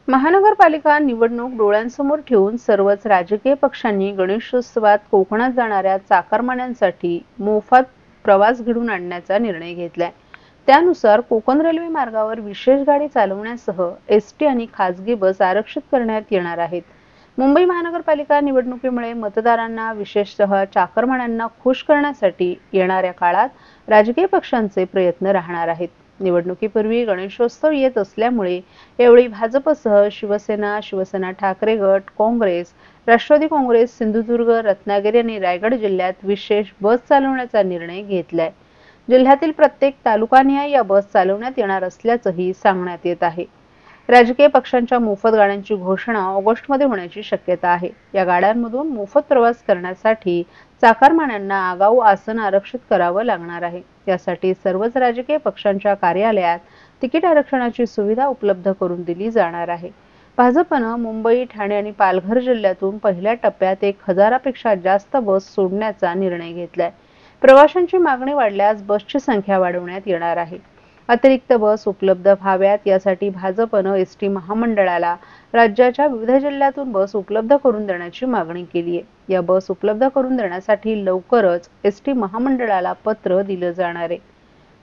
महानगरपालिका निवडणूक डोळ्यांसमोर ठेवून सर्वच राजकीय पक्षांनी गणेशोत्सवात कोकणात जाणाऱ्या चाकरमान्यांसाठी मोफत प्रवास घडवून आणण्याचा निर्णय घेतलाय। त्यानुसार कोकण रेल्वे मार्गावर विशेष गाडी चालवण्यासह एसटी आणि खासगी बस आरक्षित करण्यात येणार आहेत। मुंबई महानगरपालिका निवडणुकीमुळे मतदारांना विशेषतः चाकरमान्यांना खुश करण्यासाठी येणाऱ्या काळात राजकीय पक्षांचे प्रयत्न राहणार आहेत। निवडणुकीपूर्वी गणेशोत्सव येत असल्यामुळे यावेळी भाजपसह शिवसेना ठाकरे गट, काँग्रेस, राष्ट्रवादी काँग्रेस, सिंधुदुर्ग, रत्नागिरी आणि रायगड जिल्ह्यात विशेष बस चालवण्याचा निर्णय घेतलाय। जिल्ह्यातील प्रत्येक तालुकानिहाय या बस चालवण्यात येणार असल्याचंही सांगण्यात येत आहे। राजकीय पक्षांच्या मोफत गाड्यांची घोषणा ऑगस्टमध्ये होण्याची शक्यता आहे। या गाड्यांमधून मोफत प्रवास करण्यासाठी चाकरमान्यांना आगाऊ आसन आरक्षित करावं लागणार आहे। यासाठी सर्वच राजकीय पक्षांच्या कार्यालयात तिकीट आरक्षणाची सुविधा उपलब्ध करून दिली जाणार आहे। भाजपनं मुंबई, ठाणे आणि पालघर जिल्ह्यातून पहिल्या टप्प्यात 1000 पेक्षा जास्त बस सोडण्याचा निर्णय घेतलाय। प्रवाशांची मागणी वाढल्यास बसची संख्या वाढवण्यात येणार आहे। अतिरिक्त बस उपलब्ध व्हाव्यात यासाठी भाजपनं एसटी महामंडळाला राज्याच्या विविध जिल्ह्यातून बस उपलब्ध करून देण्याची मागणी केली आहे। या बस उपलब्ध करून देण्यासाठी लवकरच एसटी महामंडळाला पत्र दिलं जाणार आहे।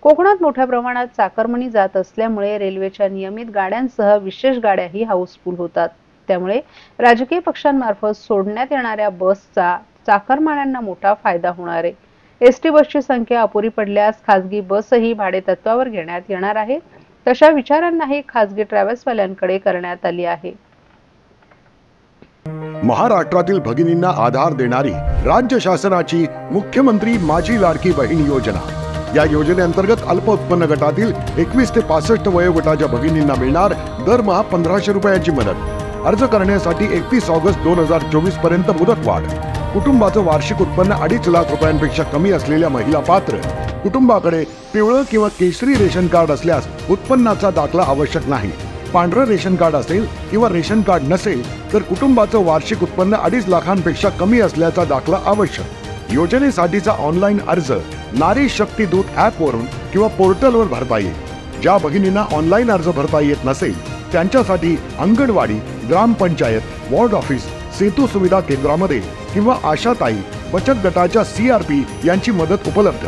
कोकणात मोठ्या प्रमाणात चाकरमानी जात असल्यामुळे रेल्वेच्या नियमित गाड्यांसह विशेष गाड्याही हाऊसफुल होतात। त्यामुळे राजकीय पक्षांमार्फत सोडण्यात येणाऱ्या बसचा चाकरमान्यांना मोठा फायदा होणार आहे। एसटी बसची संख्या अपुरी पडल्यास खासगी बसही भाडेतत्त्वावर घेण्यात येणार आहे। तशा विचारांनाही खासगी ट्रॅव्हल्सवाल्यांकडे करण्यात आली आहे। महाराष्ट्रातील भगिनींना आधार देणारी राज्य शासनाची मुख्यमंत्री माझी लाडकी बहीण योजना। या योजनेअंतर्गत अल्प उत्पन्न गटातील 21 ते 65 वयोगटाच्या भगिनींना मिळणार दरमहा 1500 रुपयांची मदत। अर्ज करण्यासाठी 31 ऑगस्ट 2024 पर्यंत मुदतवाढ। कुटुंबाचं वार्षिक उत्पन्न 2.5 लाख रुपयांपेक्षा कमी असलेल्या महिला पात्र। कुटुंबाकडे पिवळं किंवा केशरी रेशन कार्ड असल्यास उत्पन्नाचा दाखला आवश्यक नाही। पांढरं रेशन कार्ड असेल किंवा रेशन कार्ड नसेल तर कुटुंबाचं वार्षिक उत्पन्न 2.5 लाखांपेक्षा कमी असल्याचा दाखला आवश्यक। योजनेसाठीचा ऑनलाईन अर्ज नारी शक्ती दूत ॲप वरून किंवा पोर्टलवर भरता येईल। ज्या भगिनींना ऑनलाईन अर्ज भरता येत नसेल त्यांच्यासाठी अंगणवाडी, ग्रामपंचायत, वॉर्ड ऑफिस, सेतू सुविधा केंद्रामध्ये किंवा आशाताई बचत गटाच्या CRP यांची मदत उपलब्ध।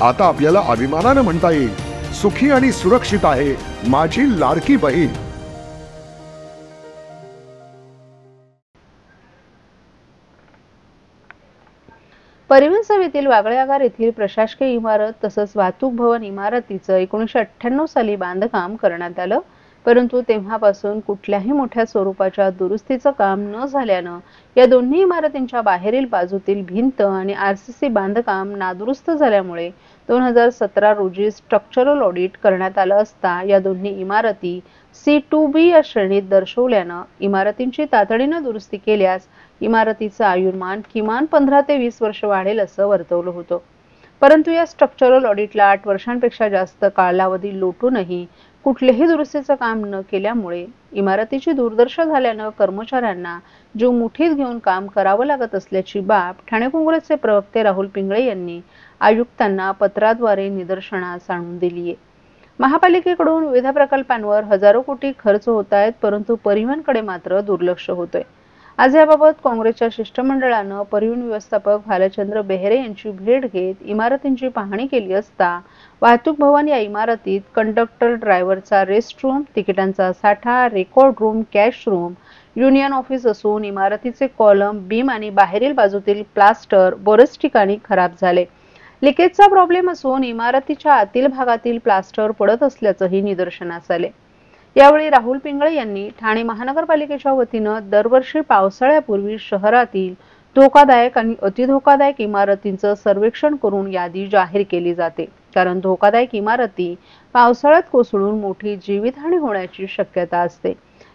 आता आपल्याला अभिमानाने म्हणता येईल, सुखी आणि सुरक्षित आहे माझी लाडकी बहीण। परिवहन सेवेतील वागळे आगार येथील प्रशासकीय इमारत तसंच वाहतूक भवन इमारतीचं 1998 साली बांधकाम करण्यात आलं, परंतु तेव्हापासून कुठल्याही मोठ्या स्वरूपाच्या दुरुस्तीचं काम न झाल्यानं या दोन्ही इमारतींच्या बाहेरील बाजूतील भिंत आणि RCC बांधकाम नादुरुस्त झाल्यामुळे 2017 रोजी स्ट्रक्चरल ऑडिट करण्यात आलं असता या दोन्ही इमारती C2B या श्रेणीत दर्शवल्यानं इमारतींची तातडीनं दुरुस्ती केल्यास इमारतीचं आयुर्मान किमान 15 ते 20 वर्ष वाढेल असं वर्तवलं होतं। परंतु या स्ट्रक्चरल ऑडिटला 8 वर्षांपेक्षा जास्त कालावधी लोटूनही कुठलेही दुरुस्तीचं काम न केल्यामुळे इमारतीची दुर्दशा झाल्यानं कर्मचाऱ्यांना जीव मुठीत घेऊन काम करावं लागत असल्याची बाब ठाणे काँग्रेसचे प्रवक्ते राहुल पिंगळे यांनी आयुक्तांना पत्राद्वारे निदर्शनास आणून दिली आहे। महापालिकेकडून विविध प्रकल्पांवर हजारो कोटी खर्च होत आहेत, परंतु परिवहनकडे मात्र दुर्लक्ष होतंय। आज याबाबत काँग्रेसच्या शिष्टमंडळानं परिवहन व्यवस्थापक भालचंद्र बेहरे यांची भेट घेत इमारतींची पाहणी केली असता वाहतूक भवन या इमारतीत कंडक्टर ड्रायव्हरचा रेस्ट रूम, तिकिटांचा साठा, record room, cash room, union office असून इमारतीचे कॉलम, बीम आणि बाहेरील बाजूतील प्लास्टर बरेच ठिकाणी खराब झाले। लिकेजचा प्रॉब्लेम असून इमारतीच्या आतील भागातील प्लास्टर पडत असल्याचंही निदर्शनास आले। यावेळी राहुल पिंगळे यांनी ठाणे महानगरपालिकेच्या वतीनं दरवर्षी पावसाळ्यापूर्वी शहरातील धोकादायक आणि अतिधोकादायक इमारतींचं सर्वेक्षण करून यादी जाहीर केली जाते, कारण धोकादायक इमारती पावसाळ्यात कोसळून मोठी जीवितहानी होण्याची शक्यता असते।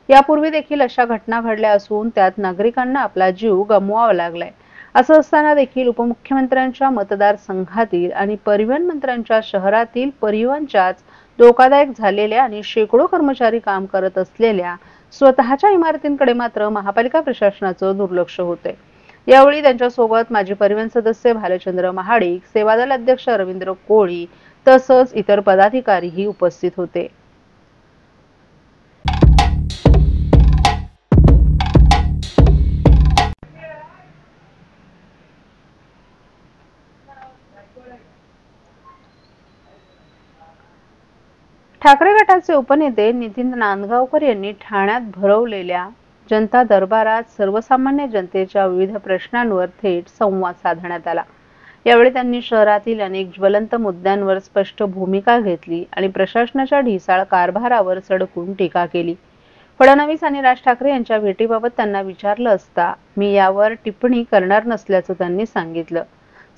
यापूर्वी देखील अशा घटना घडल्या असून त्यात नागरिकांना आपला जीव गमवावा लागलाय। असं असताना देखील उपमुख्यमंत्र्यांच्या मतदारसंघातील आणि परिवहन मंत्र्यांच्या शहरातील परिवहनच्याच धोकादायक झालेल्या आणि शेकडो कर्मचारी काम करत असलेल्या स्वतःच्या इमारतींकडे मात्र महापालिका प्रशासनाचं दुर्लक्ष होते। यावेळी त्यांच्यासोबत माजी परिवहन सदस्य भालचंद्र महाडिक, सेवादल अध्यक्ष रवींद्र कोळी तसंच इतर पदाधिकारीही उपस्थित होते। ठाकरे गटाचे उपनेते नितीन नांदगावकर यांनी ठाण्यात भरवलेल्या जनता दरबारात सर्वसामान्य जनतेच्या विविध प्रश्नांवर थेट संवाद साधण्यात आला। यावेळी त्यांनी शहरातील अनेक ज्वलंत मुद्द्यांवर स्पष्ट भूमिका घेतली आणि प्रशासनाच्या ढिसाळ कारभारावर सडकून टीका केली। फडणवीस आणि राज ठाकरे यांच्या भेटीबाबत त्यांना विचारलं असता मी यावर टिप्पणी करणार नसल्याचं त्यांनी सांगितलं।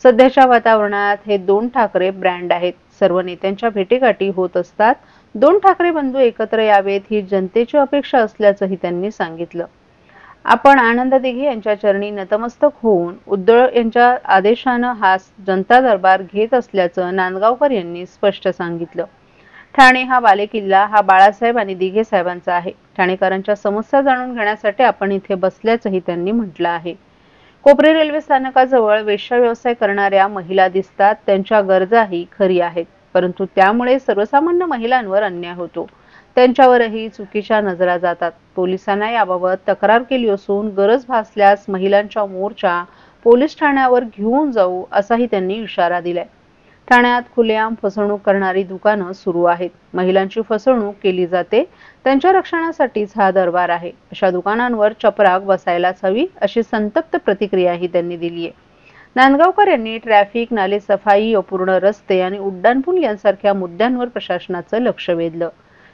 सध्याच्या वातावरणात हे दोन ठाकरे ब्रँड आहेत। सर्व नेत्यांच्या भेटीगाठी होत असतात। दोन ठाकरे बंधू एकत्र यावेत ही जनतेची अपेक्षा असल्याचंही त्यांनी सांगितलं। आपण आनंद दिघे यांच्या चरणी नतमस्तक होऊन उद्धव यांच्या आदेशानं हा जनता दरबार घेत असल्याचं नांदगावकर यांनी स्पष्ट सांगितलं। ठाणे हा बालेकिल्ला हा बाळासाहेब आणि दिघे साहेबांचा आहे। ठाणेकरांच्या समस्या जाणून घेण्यासाठी आपण इथे बसल्याचंही त्यांनी म्हटलं आहे। कोपरी रेल्वे स्थानकाजवळ वेश्या व्यवसाय करणाऱ्या महिला दिसतात, त्यांच्या गरजाही खरी आहेत, परंतु त्यामुळे सर्वसामान्य महिलांवर अन्याय होतो, त्यांच्यावरही चुकीच्या नजरा जातात। पोलिसांना याबाबत तक्रार केली असून गरज भासल्यास महिलांचा मोर्चा पोलीस ठाण्यावर घेऊन जाऊ असाही त्यांनी इशारा दिलाय। ठाण्यात खुलेआम फसवणूक करणारी दुकानं सुरू आहेत। महिलांची फसवणूक केली जाते, त्यांच्या रक्षणासाठीच हा दरबार आहे। अशा दुकानांवर चपराक बसायलाच हवी अशी संतप्त प्रतिक्रियाही त्यांनी दिली आहे। नांदगावकर यांनी ट्रॅफिक, नाले सफाई, अपूर्ण रस्ते आणि उड्डाणपूल यांसारख्या मुद्द्यांवर प्रशासनाचं लक्ष वेधलं।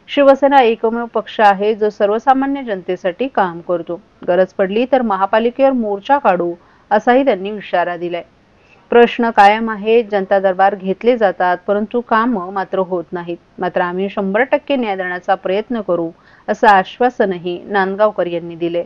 शिवसेना एकमेव पक्ष आहे जो सर्वसामान्य जनतेसाठी काम करतो। गरज पडली तर महापालिकेवर मोर्चा काढू असाही त्यांनी इशारा दिलाय। प्रश्न कायम आहे, जनता दरबार घेतले जातात परंतु कामं मात्र होत नाहीत। मात्र आम्ही 100% न्याय देण्याचा प्रयत्न करू असं आश्वासनही नांदगावकर यांनी दिले।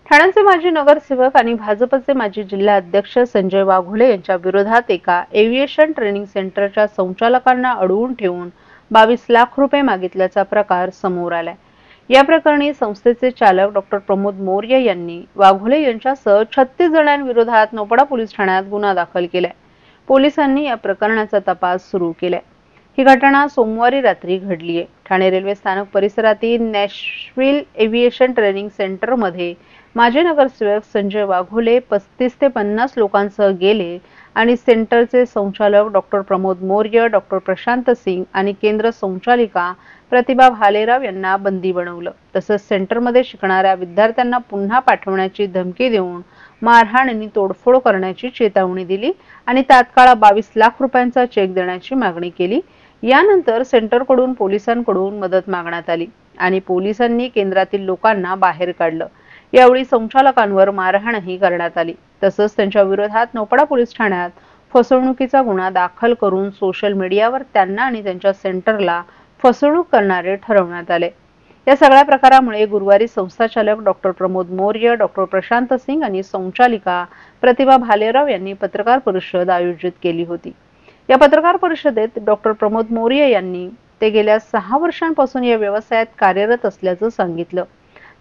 ठाण्याचे माजी नगरसेवक आणि भाजपचे माजी जिल्हा अध्यक्ष संजय वाघोले यांच्या विरोधात एका एव्हिएशन ट्रेनिंग सेंटरच्या संचालकांना अडवून ठेवून 22 लाख रुपये मागितल्याचा प्रकार समोर आलाय। या प्रकरणी संस्थेचे चालक डॉक्टर प्रमोद मौर्य यांनी वाघोले यांच्यासह 36 जणांविरोधात नौपाडा पोलीस ठाण्यात गुन्हा दाखल केलाय। पोलिसांनी या प्रकरणाचा तपास सुरू केलाय। ही घटना सोमवारी रात्री घडली आहे। ठाणे रेल्वे स्थानक परिसरातील नॅशव्हिल एव्हिएशन ट्रेनिंग सेंटरमध्ये माजी नगरसेवक संजय वाघोले 35 ते 50 लोकांसह गेले आणि सेंटरचे संचालक डॉक्टर प्रमोद मौर्य, डॉक्टर प्रशांत सिंग आणि केंद्र संचालिका प्रतिभा भालेराव यांना बंदी बनवलं। तसंच सेंटरमध्ये शिकणाऱ्या विद्यार्थ्यांना पुन्हा पाठवण्याची धमकी देऊन मारहाण आणि तोडफोड करण्याची चेतावणी दिली आणि तात्काळ 22 लाख रुपयांचा चेक देण्याची मागणी केली। यानंतर सेंटरकडून पोलिसांकडून मदत मागण्यात आली आणि पोलिसांनी केंद्रातील लोकांना बाहेर काढलं। यावेळी संचालकांवर मारहाणही करण्यात आली। तसंच त्यांच्या विरोधात नौपाडा पोलीस ठाण्यात फसवणुकीचा गुन्हा दाखल करून सोशल मीडियावर त्यांना आणि त्यांच्या सेंटरला फसवणूक करणारे ठरवण्यात आले। या सगळ्या प्रकारामुळे गुरुवारी संस्थाचालक डॉक्टर प्रमोद मौर्य, डॉक्टर प्रशांत सिंग आणि संचालिका प्रतिभा भालेराव यांनी पत्रकार परिषद आयोजित केली होती। या पत्रकार परिषदेत डॉक्टर प्रमोद मौर्य यांनी ते गेल्या 6 वर्षांपासून या व्यवसायात कार्यरत असल्याचं सांगितलं।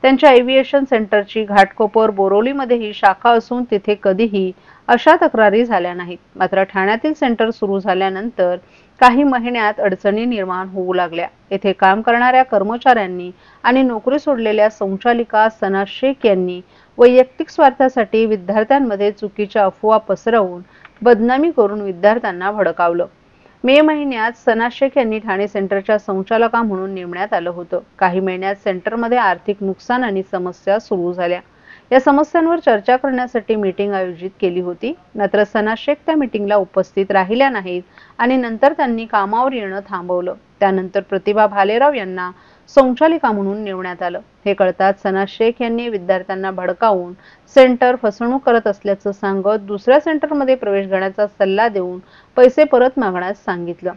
त्यांच्या एव्हिएशन सेंटरची घाटकोपर बोरोलीमध्येही शाखा असून तिथे कधीही अशा तक्रारी झाल्या नाहीत। मात्र ठाण्यातील सेंटर सुरू झाल्यानंतर काही महिन्यात अडचणी निर्माण होऊ लागल्या। येथे काम करणाऱ्या कर्मचाऱ्यांनी आणि नोकरी सोडलेल्या संचालिका सना शेख यांनी वैयक्तिक स्वार्थासाठी विद्यार्थ्यांमध्ये चुकीच्या अफवा पसरवून बदनामी करून विद्यार्थ्यांना भडकावलं। मे महिन्यात सना शेख यांनी ठाणे सेंटरच्या संचालका म्हणून नेमण्यात आलं होतं। काही महिन्यात सेंटरमध्ये आर्थिक नुकसान आणि समस्या सुरू झाल्या। या समस्यांवर चर्चा करण्यासाठी मीटिंग आयोजित केली होती। मात्र सना शेख त्या मीटिंगला उपस्थित राहिल्या नाहीत आणि नंतर त्यांनी कामावर येणं थांबवलं। त्यानंतर प्रतिभा भालेराव यांना संचालिका म्हणून नेमण्यात आलं। हे कळताच सना शेख यांनी विद्यार्थ्यांना भडकावून सेंटर फसवणूक करत असल्याचं सांगत दुसऱ्या सेंटरमध्ये प्रवेश घेण्याचा सल्ला देऊन पैसे परत मागण्यास सांगितलं।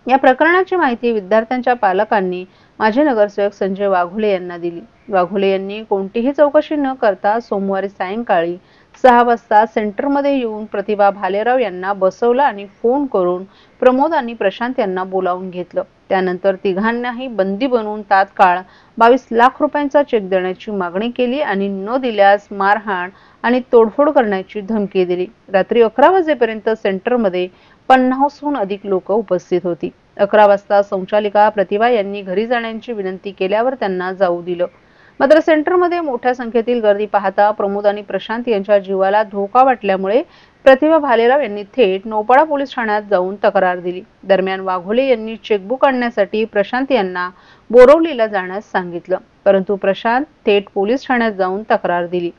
या प्रकरणाची माहिती विद्यार्थ्यांच्या पालकांनी माजी नगरसेवक संजय वाघोले यांना दिली। वाघोले यांनी कोणतीही चौकशी न करता सोमवारी सायंकाळी 6 वाजता सेंटरमध्ये येऊन प्रतिभा भालेराव यांना बसवलं आणि फोन करून प्रमोद आणि प्रशांत यांना बोलावून घेतलं. त्यानंतर तिघांनाही बंदी बनवून तात्काळ 22 लाख रुपयांचा चेक देण्याची मागणी केली आणि न दिल्यास मारहाण आणि तोडफोड करण्याची धमकी दिली. रात्री 11 वाजेपर्यंत सेंटरमध्ये 50हून अधिक लोक उपस्थित होती. 11 वाजता संचालिका प्रतिभा यांनी घरी जाण्याची विनंती केल्यावर त्यांना जाऊ दिलं. मात्र सेंटरमध्ये मोठ्या संख्येतील गर्दी पाहता प्रमोद आणि प्रशांत यांच्या जीवाला धोका वाटल्यामुळे प्रतिभा भालेराव यांनी थेट नौपाडा पोलीस ठाण्यात जाऊन तक्रार दिली. दरम्यान वाघोले यांनी चेकबुक आणण्यासाठी प्रशांत यांना बोरवलीला जाण्यास सांगितलं, परंतु प्रशांत थेट पोलीस ठाण्यात जाऊन तक्रार दिली.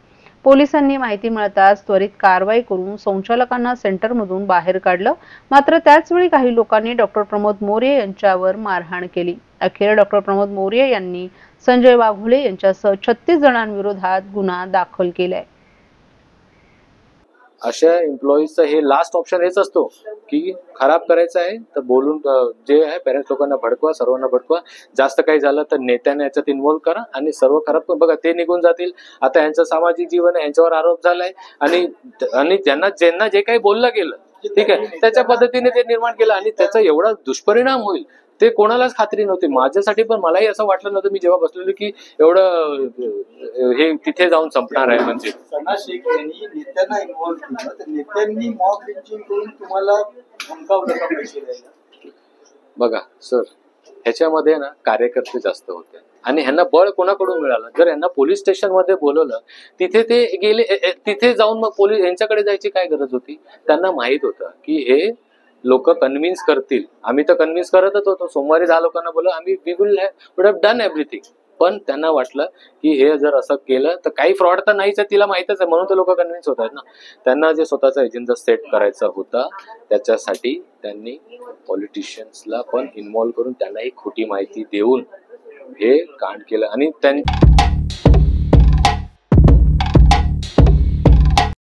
पोलिसांनी माहिती मिळताच त्वरित कारवाई करून संचालकांना सेंटरमधून बाहेर काढलं. मात्र त्याच वेळी काही लोकांनी डॉक्टर प्रमोद मोरे यांच्यावर मारहाण केली. अखेर डॉक्टर प्रमोद मोरे यांनी संजय वाघोले यांच्यासह 36 जणांविरोधात गुन्हा दाखल केलाय. अशा एम्प्लॉईजचं हे लास्ट ऑप्शन हेच असतो की खराब करायचं आहे तर बोलून जे आहे पेरेंट्स लोकांना भडकवा, सर्वांना भडकवा. जास्त काही झालं तर नेत्यांना याच्यात इन्व्हॉल्व करा आणि सर्व खराब बघा ते निघून जातील. आता यांचं सामाजिक जीवन आहे, यांच्यावर आरोप झालाय आणि ज्यांना जे काही बोललं गेलं ठीक आहे त्याच्या पद्धतीने ते निर्माण केलं आणि त्याचा एवढा दुष्परिणाम होईल ते कोणालाच खात्री नव्हती. माझ्यासाठी पण मलाही असं वाटलं नव्हतं मी जेव्हा बसलेलो की एवढं हे तिथे जाऊन संपणार आहे. म्हणजे सना शेख यांनी नेत्यांना इन्व्हॉल्व केलं तर नेत्यांनी मॉब लिंचिंग करून तुम्हाला धमकावलं का पैसे द्यायला? बघा सर ह्याच्यामध्ये ना कार्यकर्ते जास्त होते आणि ह्यांना बळ कोणाकडून मिळालं. जर यांना पोलीस स्टेशन मध्ये बोलवलं तिथे ते गेले, तिथे जाऊन मग पोलीस यांच्याकडे जायची काय गरज होती? त्यांना माहित होतं की हे लोक कन्व्हिन्स करतील. आम्ही तर कन्व्हिन्स करतच होतो. सोमवारी 10 लोकांना बोललो आम्ही we will would have done everything. पण त्यांना वाटलं की हे जर असं केलं तर काही फ्रॉड तर नाहीच आहे, तिला माहितच आहे म्हणून ते लोक कन्व्हिन्स होत आहेत ना. त्यांना जे स्वतःचा एजेंडा सेट करायचा होता त्याच्यासाठी त्यांनी पॉलिटिशियन्सला पण इन्व्हॉल्व करून त्यांना एक खोटी माहिती देऊन हे कांड केलं आणि